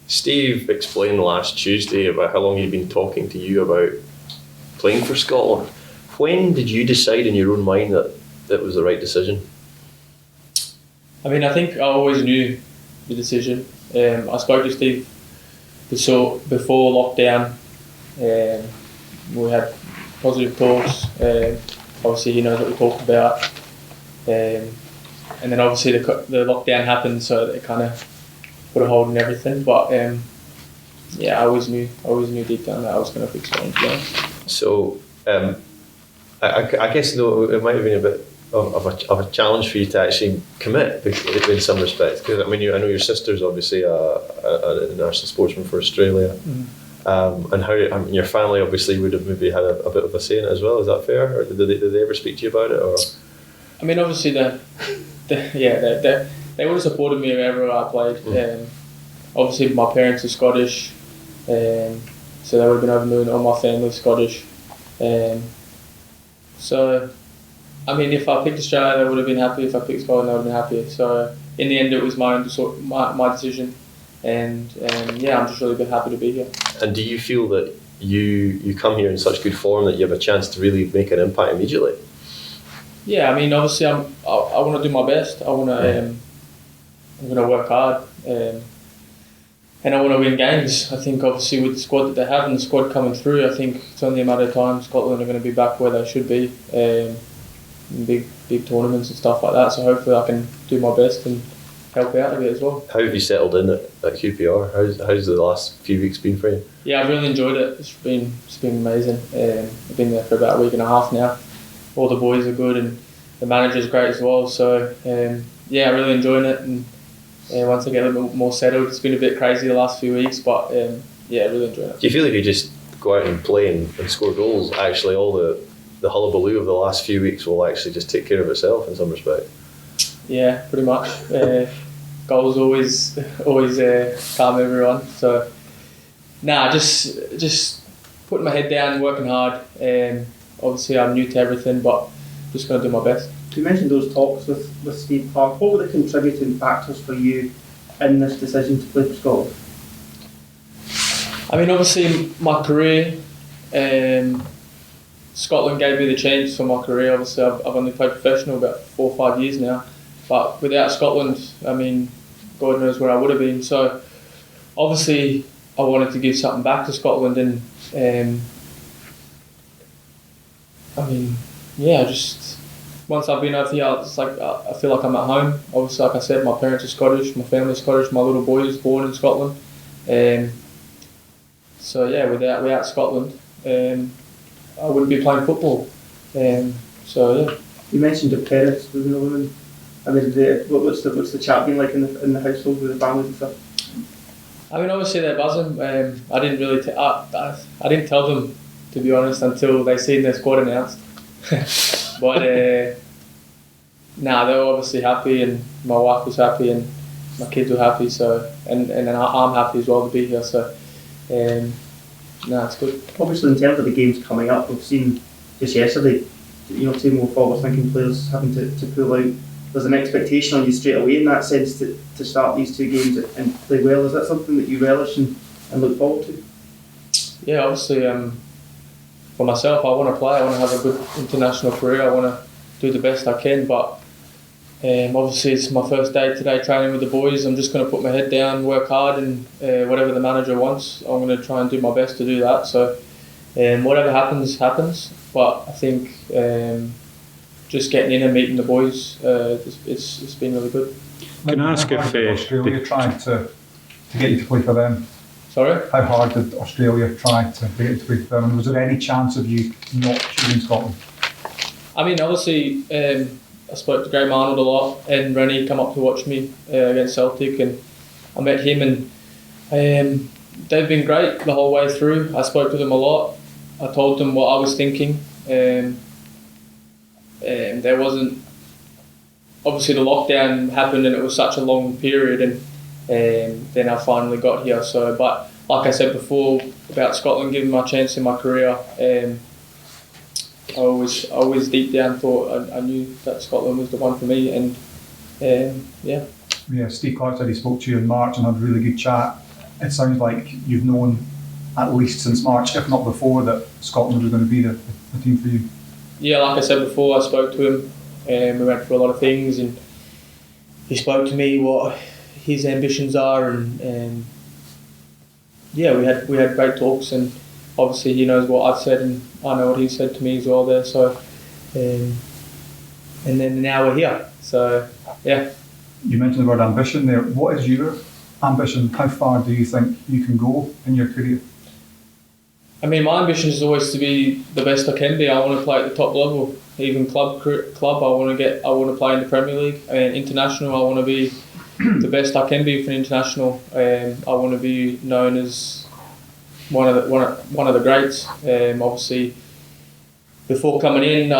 Steve explained last Tuesday about how long he'd been talking to you about playing for Scotland. When did you decide in your own mind that that was the right decision? I mean, I think I always knew the decision. I spoke to Steve before lockdown. We had positive talks. Obviously, he knows what we talked about. And then obviously the lockdown happened, so it kind of put a hold on everything. But yeah, I always knew deep down that I was going to pick Scotland. So I guess though it might have been a bit of a challenge for you to actually commit in some respects, because I mean I know your sister's obviously a national sportsman for Australia. Mm-hmm. And how your family obviously would have maybe had a bit of a say in it as well. Is that fair? Or did they ever speak to you about it? Or I mean, obviously they would have supported me wherever I played. Mm. Obviously, my parents are Scottish, so they would have been over the moon. All my family's Scottish. So, I mean, if I picked Australia, they would have been happy. If I picked Scotland, they would have been happier. So, in the end, it was my decision. And yeah, I'm just really happy to be here. And do you feel that you come here in such good form that you have a chance to really make an impact immediately? Yeah, I mean, obviously, I want to do my best. I'm going to work hard, and I want to win games. I think, obviously, with the squad that they have and the squad coming through, I think it's only a matter of time. Scotland are going to be back where they should be, in big tournaments and stuff like that. So hopefully, I can do my best and help out a bit as well. How have you settled in at QPR? How's the last few weeks been for you? Yeah, I've really enjoyed it. It's been amazing. I've been there for about a week and a half now. All the boys are good and the manager's great as well. So yeah, really enjoying it. And once I get a little bit more settled, it's been a bit crazy the last few weeks, but yeah, really enjoying it. Do you feel like you just go out and play and score goals? Actually, all the hullabaloo of the last few weeks will actually just take care of itself in some respect. Yeah, pretty much. Goals always calm everyone. So, just putting my head down, working hard. Obviously, I'm new to everything, but just going to do my best. You mentioned those talks with Steve Clarke. What were the contributing factors for you in this decision to play for Scotland? I mean, obviously, my career. Scotland gave me the chance for my career. Obviously, I've only played professional about 4 or 5 years now. But without Scotland, I mean, God knows where I would have been. So, obviously, I wanted to give something back to Scotland. And, I mean, yeah, just once I've been over here, it's like I feel like I'm at home. Obviously, like I said, my parents are Scottish, my family's Scottish, my little boy was born in Scotland. So, yeah, without Scotland, I wouldn't be playing football. So, yeah. You mentioned your parents, was another one. I mean, what's the chat been like in the household with the families and stuff? I mean, obviously they're buzzing. I didn't really I didn't tell them, to be honest, until they seen their squad announced. But they were obviously happy, and my wife was happy, and my kids were happy. So and I'm happy as well to be here. So it's good. Obviously, in terms of the games coming up, we've seen just yesterday, two more forward-thinking players having to pull out. There's an expectation on you straight away in that sense to start these two games and play well. Is that something that you relish and look forward to? Yeah, obviously, for myself, I want to play. I want to have a good international career. I want to do the best I can. But obviously, it's my first day today training with the boys. I'm just going to put my head down, work hard, and whatever the manager wants, I'm going to try and do my best to do that. So whatever happens. But I think just getting in and meeting the boys, it's been really good. Can I ask if Australia tried to get you to play for them? Sorry? How hard did Australia try to get you to play for them? And was there any chance of you not choosing Scotland? I mean, obviously, I spoke to Graham Arnold a lot, and Rennie come up to watch me against Celtic, and I met him, and they've been great the whole way through. I spoke to them a lot. I told them what I was thinking. There wasn't, obviously the lockdown happened and it was such a long period, and then I finally got here. So, but like I said before about Scotland giving my chance in my career, I always deep down thought I knew that Scotland was the one for me, and yeah. Yeah, Steve Clarke said he spoke to you in March and had a really good chat. it sounds like you've known at least since March, if not before, that Scotland was going to be the team for you. Yeah, like I said before, I spoke to him and we went through a lot of things, and he spoke to me what his ambitions are, and yeah, we had great talks, and obviously he knows what I've said and I know what he said to me as well there. So, and then now we're here. So yeah. You mentioned the word ambition there. What is your ambition? How far do you think you can go in your career? I mean, my ambition is always to be the best I can be. I want to play at the top level, even club. I want to play in the Premier League and international. I want to be the best I can be for an international. I want to be known as one of the greats. Obviously, before coming in,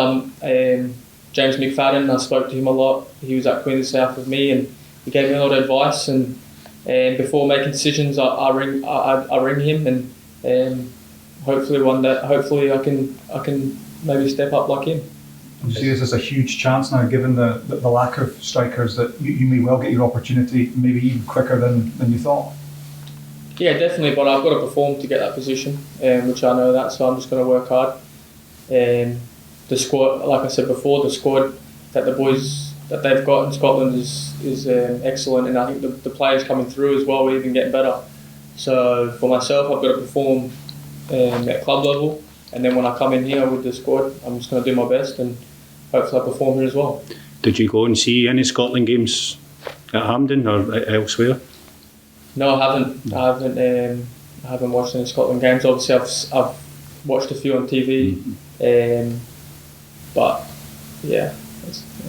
James Mcfadden, I spoke to him a lot. He was at Queen of the South with me, and he gave me a lot of advice. And before making decisions, I ring him, and hopefully I can maybe step up like him. You see this as a huge chance now, given the lack of strikers, that you may well get your opportunity maybe even quicker than you thought. Yeah, definitely, but I've got to perform to get that position, which I know that, so I'm just going to work hard. The squad, like I said before, the squad that the boys that they've got in Scotland is excellent, and I think the players coming through as well are even getting better. So for myself, I've got to perform at club level, and then when I come in here with the squad, I'm just going to do my best, and hopefully I perform here as well. Did you go and see any Scotland games at Hampden or elsewhere? No, I haven't. I haven't watched any Scotland games. Obviously, I've watched a few on TV, but yeah.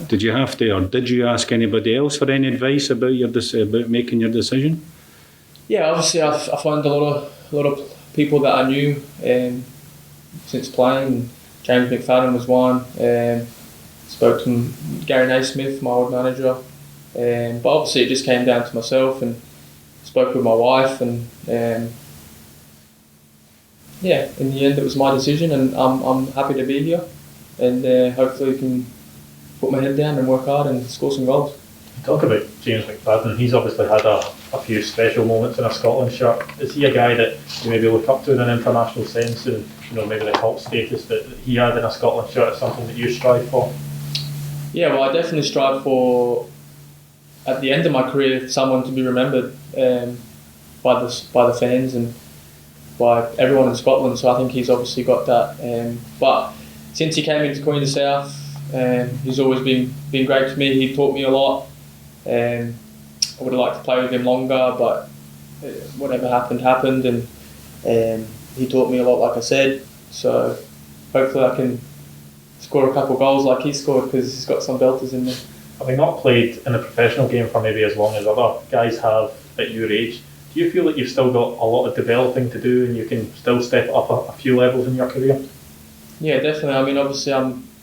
Did you have to, or did you ask anybody else for any advice about about making your decision? Yeah, obviously I found a lot of people that I knew since playing. James Mcfadden was one. Spoke to Gary Naismith, my old manager. But obviously it just came down to myself, and spoke with my wife, and yeah, in the end it was my decision, and I'm happy to be here, and hopefully can put my head down and work hard and score some goals. You talk about James Mcfadden. He's obviously had a few special moments in a Scotland shirt. Is he a guy that you maybe look up to in an international sense, and maybe the cult status that he had in a Scotland shirt is something that you strive for? Yeah, well, I definitely strive for, at the end of my career, someone to be remembered by the fans and by everyone in Scotland. So I think he's obviously got that. But since he came into Queen of the South, he's always been great to me. He taught me a lot. I would have liked to play with him longer, but whatever happened, and he taught me a lot, like I said. So hopefully I can score a couple of goals like he scored, because he's got some belters in there. Having not played in the professional game for maybe as long as other guys have at your age, do you feel that you've still got a lot of developing to do and you can still step up a few levels in your career? Yeah, definitely. I mean, obviously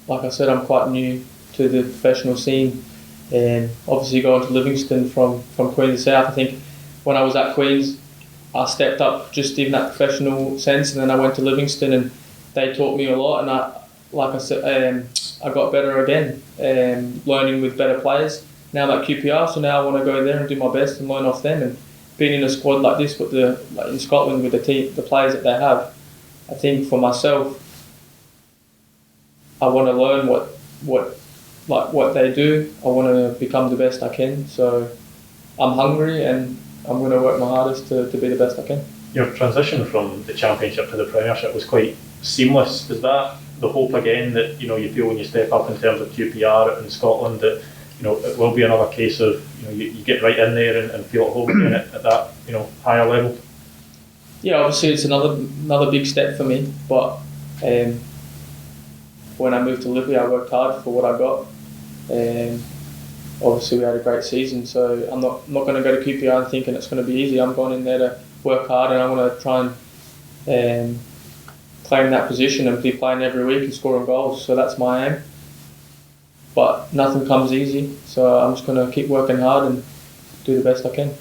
like I said, I'm quite new to the professional scene, and obviously going to Livingston from Queen of the South. I think when I was at Queen's, I stepped up just in that professional sense, and then I went to Livingston and they taught me a lot, and I got better again, learning with better players. Now I'm at QPR, so now I want to go there and do my best and learn off them. And being in a squad like this, with in Scotland with the players that they have, I think for myself, I want to learn what they do. I want to become the best I can. So I'm hungry, and I'm going to work my hardest to be the best I can. Your transition from the Championship to the Premiership was quite seamless. Is that the hope again that you feel when you step up in terms of QPR in Scotland, that it will be another case of you get right in there and feel at home again at that higher level? Yeah, obviously it's another big step for me, but when I moved to Liverpool, I worked hard for what I got. Obviously we had a great season, so I'm not going to go to QPR and thinking it's going to be easy. I'm going in there to work hard, and I want to try and play in that position and be playing every week and scoring goals. So that's my aim. But nothing comes easy, so I'm just going to keep working hard and do the best I can.